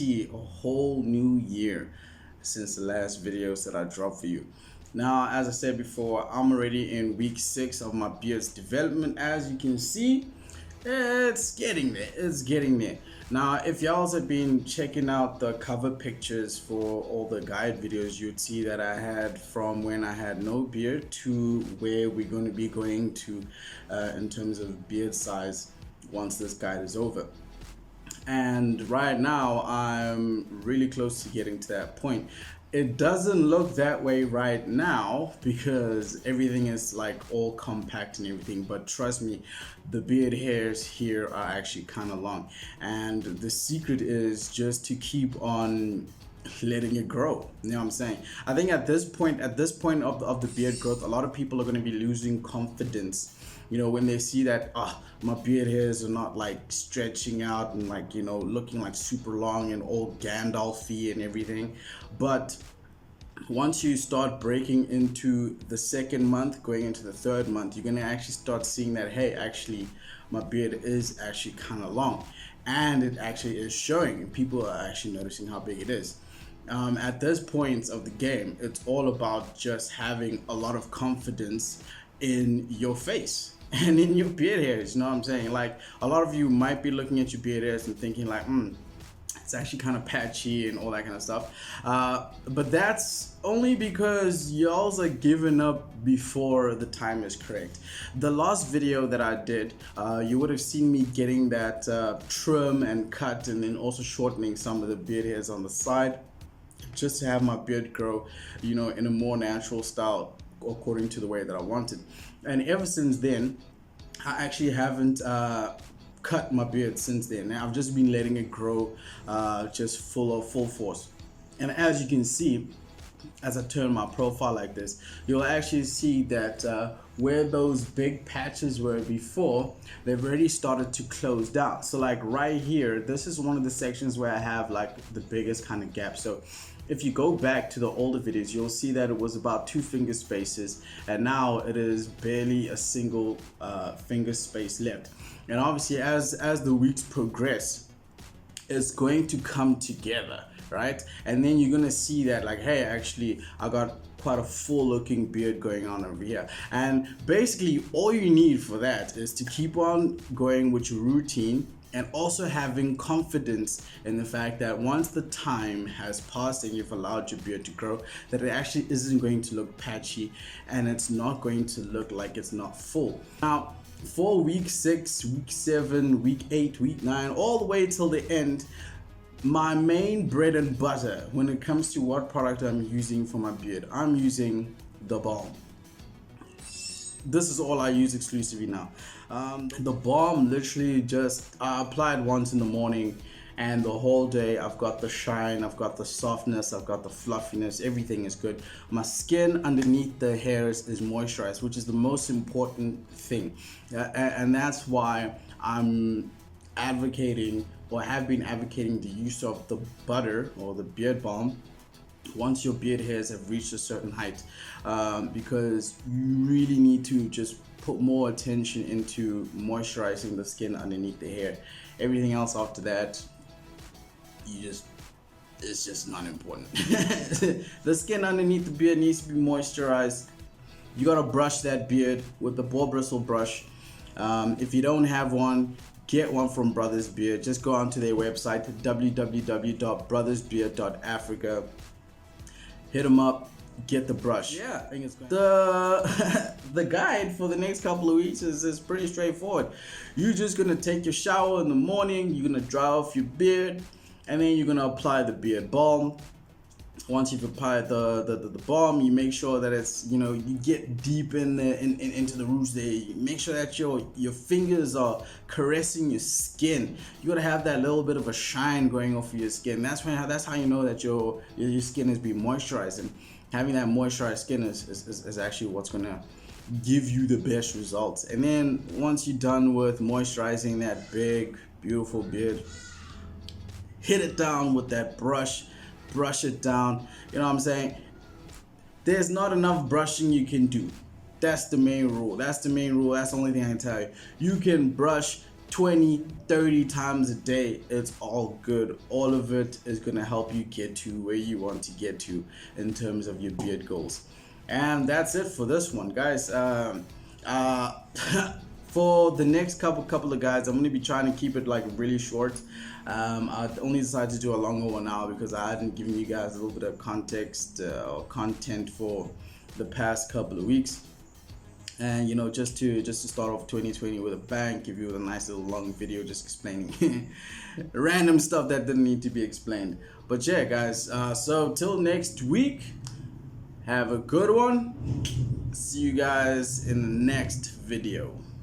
2020, a whole new year since the last videos that I dropped for you. Now, as I said before, I'm already in week 6 of my beard's development. As you can see, it's getting there. It's getting there. Now, if y'all have been checking out the cover pictures for all the guide videos, you'd see that I had from when I had no beard to where we're going to be going to in terms of beard size once this guide is over. And right now I'm really close to getting to that point. It doesn't look that way right now because everything is like all compact and everything, but trust me, the beard hairs here are actually kind of long, and the secret is just to keep on letting it grow. You know what I'm saying? I think at this point of the beard growth, a lot of people are going to be losing confidence, you know, when they see that my beard hairs are not like stretching out and like, you know, looking like super long and all Gandalfy and everything. But once you start breaking into the second month, going into the third month, you're gonna actually start seeing that, hey, actually my beard is actually kind of long, and it actually is showing. People are actually noticing how big it is. At this point of the game, it's all about just having a lot of confidence in your face and in your beard hairs. You know what I'm saying? Like, a lot of you might be looking at your beard hairs and thinking like, it's actually kind of patchy and all that kind of stuff, but that's only because y'all are giving up before the time is correct. The last video that I did, you would have seen me getting that trim and cut, and then also shortening some of the beard hairs on the side, just to have my beard grow, you know, in a more natural style according to the way that I wanted. And ever since then, I actually haven't cut my beard since then. Now I've just been letting it grow just full force. And as you can see, as I turn my profile like this, you'll actually see that where those big patches were before, they've already started to close down. So like right here, this is one of the sections where I have like the biggest kind of gap. So if you go back to the older videos, you'll see that it was about 2 finger spaces, and now it is barely a single finger space left. And obviously as the weeks progress, it's going to come together, right? And then you're gonna see that like, hey, actually I got quite a full looking beard going on over here. And basically all you need for that is to keep on going with your routine, and also having confidence in the fact that once the time has passed and you've allowed your beard to grow, that it actually isn't going to look patchy, and it's not going to look like it's not full. Now, for week 6, week 7, week 8, week 9, all the way till the end, my main bread and butter when it comes to what product I'm using for my beard, I'm using the balm. This is all I use exclusively now. The balm, literally just I applied once in the morning, and the whole day I've got the shine, I've got the softness, I've got the fluffiness, everything is good. My skin underneath the hairs is moisturized, which is the most important thing, and that's why I'm advocating, or have been advocating, the use of the butter or the beard balm once your beard hairs have reached a certain height, because you really need to just put more attention into moisturizing the skin underneath the hair. Everything else after that, it's just not important. The skin underneath the beard needs to be moisturized. You gotta brush that beard with the ball bristle brush. If you don't have one, get one from Brothers Beard. Just go onto their website, www.brothersbeard.africa. Hit them up, get the brush. Yeah, I think it's going. The guide for the next couple of weeks is pretty straightforward. You're just gonna take your shower in the morning, you're gonna dry off your beard, and then you're gonna apply the beard balm. Once you've applied the balm, you make sure that it's, you know, you get deep in there, into the roots there. You make sure that your fingers are caressing your skin. You gotta have that little bit of a shine going off of your skin. That's how you know that your skin is being moisturized, and having that moisturized skin is actually what's gonna give you the best results. And then once you're done with moisturizing that big beautiful beard, hit it down with that brush it down. You know what I'm saying? There's not enough brushing you can do. That's the main rule. That's the only thing I can tell you. You can brush 20, 30 times a day, it's all good. All of it is going to help you get to where you want to get to in terms of your beard goals. And that's it for this one, guys. Uh, for the next couple of guys, I'm going to be trying to keep it like really short. I only decided to do a longer one now because I hadn't given you guys a little bit of context or content for the past couple of weeks. And you know, just to start off 2020 with a bang, give you a nice little long video just explaining random stuff that didn't need to be explained. But yeah, guys, so till next week, have a good one. See you guys in the next video.